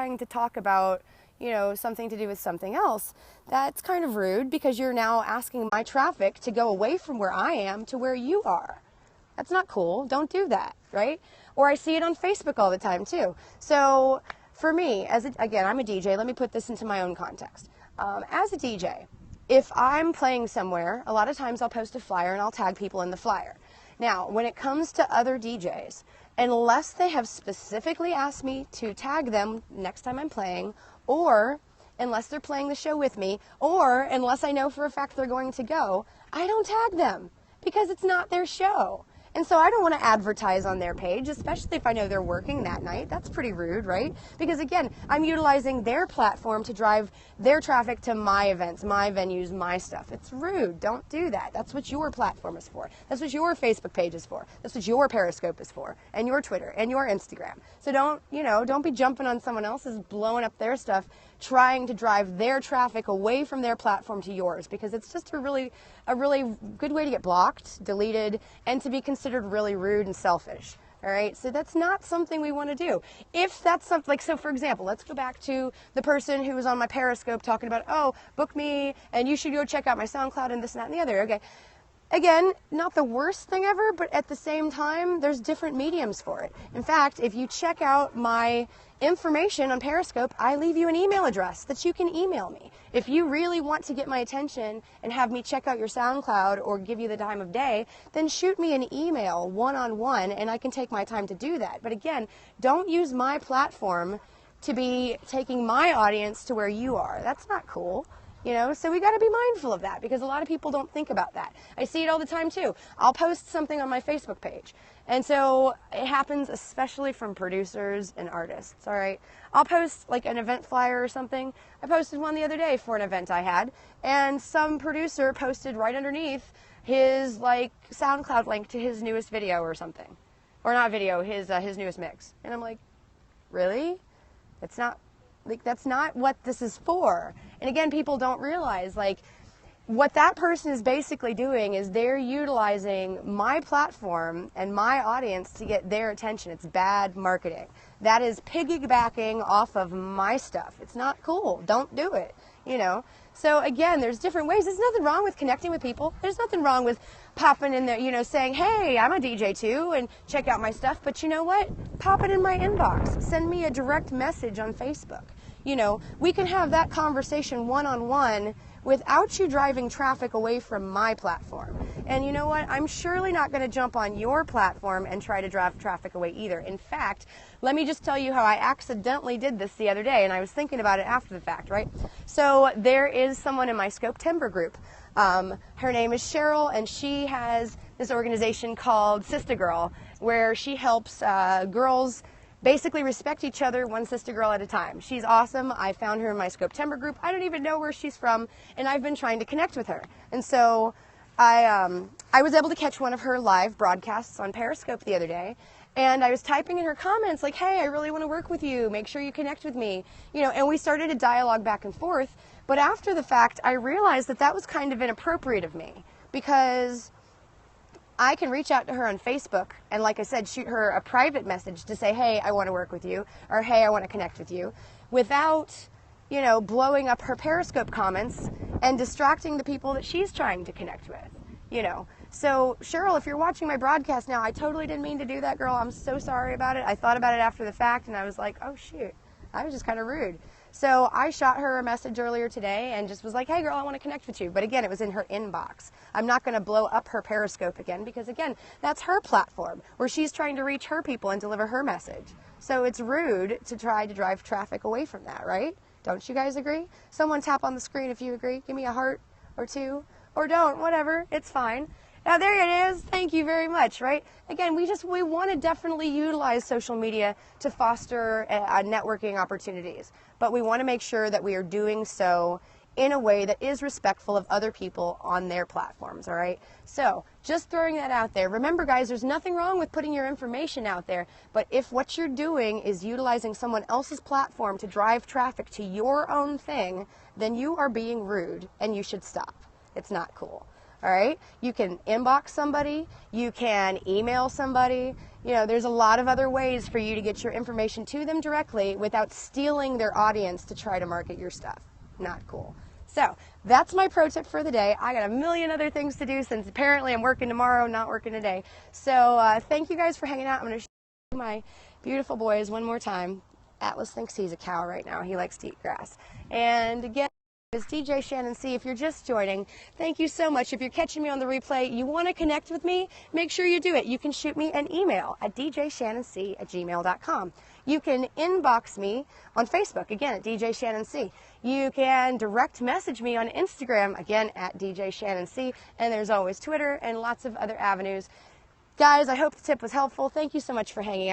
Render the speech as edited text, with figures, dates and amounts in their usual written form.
trying to talk about, you know, something to do with something else, that's kind of rude because you're now asking my traffic to go away from where I am to where you are. That's not cool. Don't do that, right? Or I see it on Facebook all the time too. So for me, again, I'm a DJ. Let me put this into my own context. As a DJ, if I'm playing somewhere, a lot of times I'll post a flyer and I'll tag people in the flyer. Now, when it comes to other DJs, unless they have specifically asked me to tag them next time I'm playing, or unless they're playing the show with me, or unless I know for a fact they're going to go, I don't tag them because it's not their show. And so I don't want to advertise on their page, especially if I know they're working that night. That's pretty rude, right? Because again, I'm utilizing their platform to drive their traffic to my events, my venues, my stuff. It's rude. Don't do that. That's what your platform is for. That's what your Facebook page is for. That's what your Periscope is for, and your Twitter, and your Instagram. So don't be jumping on someone else's, blowing up their stuff, trying to drive their traffic away from their platform to yours, because it's just a really good way to get blocked, deleted, and to be considered really rude and selfish. All right, so that's not something we want to do. If that's something, like, so for example, let's go back to the person who was on my Periscope talking about, oh, book me, and you should go check out my SoundCloud and this and that and the other. Okay. Again, not the worst thing ever, but at the same time, there's different mediums for it. In fact, if you check out my information on Periscope, I leave you an email address that you can email me. If you really want to get my attention and have me check out your SoundCloud or give you the time of day, then shoot me an email one-on-one and I can take my time to do that. But again, don't use my platform to be taking my audience to where you are. That's not cool. You know, so we got to be mindful of that because a lot of people don't think about that. I see it all the time too. I'll post something on my Facebook page. And so it happens especially from producers and artists, all right? I'll post like an event flyer or something. I posted one the other day for an event I had, and some producer posted right underneath his like SoundCloud link to his newest video or something. Or not video, his newest mix. And I'm like, really? It's not, like, that's not what this is for. And again, people don't realize, like, what that person is basically doing is they're utilizing my platform and my audience to get their attention. It's bad marketing. That is piggybacking off of my stuff. It's not cool. Don't do it, you know. So again, there's different ways. There's nothing wrong with connecting with people. There's nothing wrong with popping in there, you know, saying, hey, I'm a DJ too, and check out my stuff. But you know what? Pop it in my inbox. Send me a direct message on Facebook. You know, we can have that conversation one-on-one without you driving traffic away from my platform. And you know what? I'm surely not going to jump on your platform and try to drive traffic away either. In fact, let me just tell you how I accidentally did this the other day, and I was thinking about it after the fact, right? So there is someone in my Scope-Timber group. Her name is Cheryl, and she has this organization called Sister Girl, where she helps girls basically respect each other one sister girl at a time. She's awesome. I found her in my Scope-Timber group. I don't even know where she's from, and I've been trying to connect with her. And so I was able to catch one of her live broadcasts on Periscope the other day, and I was typing in her comments like, hey, I really want to work with you. Make sure you connect with me. You know, and we started a dialogue back and forth. But after the fact, I realized that that was kind of inappropriate of me because I can reach out to her on Facebook and, like I said, shoot her a private message to say, hey, I want to work with you, or hey, I want to connect with you, without, you know, blowing up her Periscope comments and distracting the people that she's trying to connect with, you know. So, Cheryl, if you're watching my broadcast now, I totally didn't mean to do that, girl. I'm so sorry about it. I thought about it after the fact, and I was like, oh, shoot, I was just kind of rude. So I shot her a message earlier today and just was like, hey, girl, I want to connect with you. But again, it was in her inbox. I'm not going to blow up her Periscope again because, again, that's her platform where she's trying to reach her people and deliver her message. So it's rude to try to drive traffic away from that, right? Don't you guys agree? Someone tap on the screen if you agree. Give me a heart or two, or don't, whatever. It's fine. Now, there it is. Thank you very much, right? Again, we want to definitely utilize social media to foster networking opportunities, but we want to make sure that we are doing so in a way that is respectful of other people on their platforms, all right? So, just throwing that out there. Remember, guys, there's nothing wrong with putting your information out there, but if what you're doing is utilizing someone else's platform to drive traffic to your own thing, then you are being rude, and you should stop. It's not cool. All right, you can inbox somebody, you can email somebody. You know, there's a lot of other ways for you to get your information to them directly without stealing their audience to try to market your stuff. Not cool. So that's my pro tip for the day. I got a million other things to do since apparently I'm working tomorrow, not working today. So thank you guys for hanging out. I'm going to show you my beautiful boys one more time. Atlas thinks he's a cow right now. He likes to eat grass. And again, it's DJ Shannon C. If you're just joining, thank you so much. If you're catching me on the replay, you want to connect with me, make sure you do it. You can shoot me an email at djshannonc@gmail.com. You can inbox me on Facebook, again, at DJ Shannon C. You can direct message me on Instagram, again, at DJ Shannon C. And there's always Twitter and lots of other avenues. Guys, I hope the tip was helpful. Thank you so much for hanging out.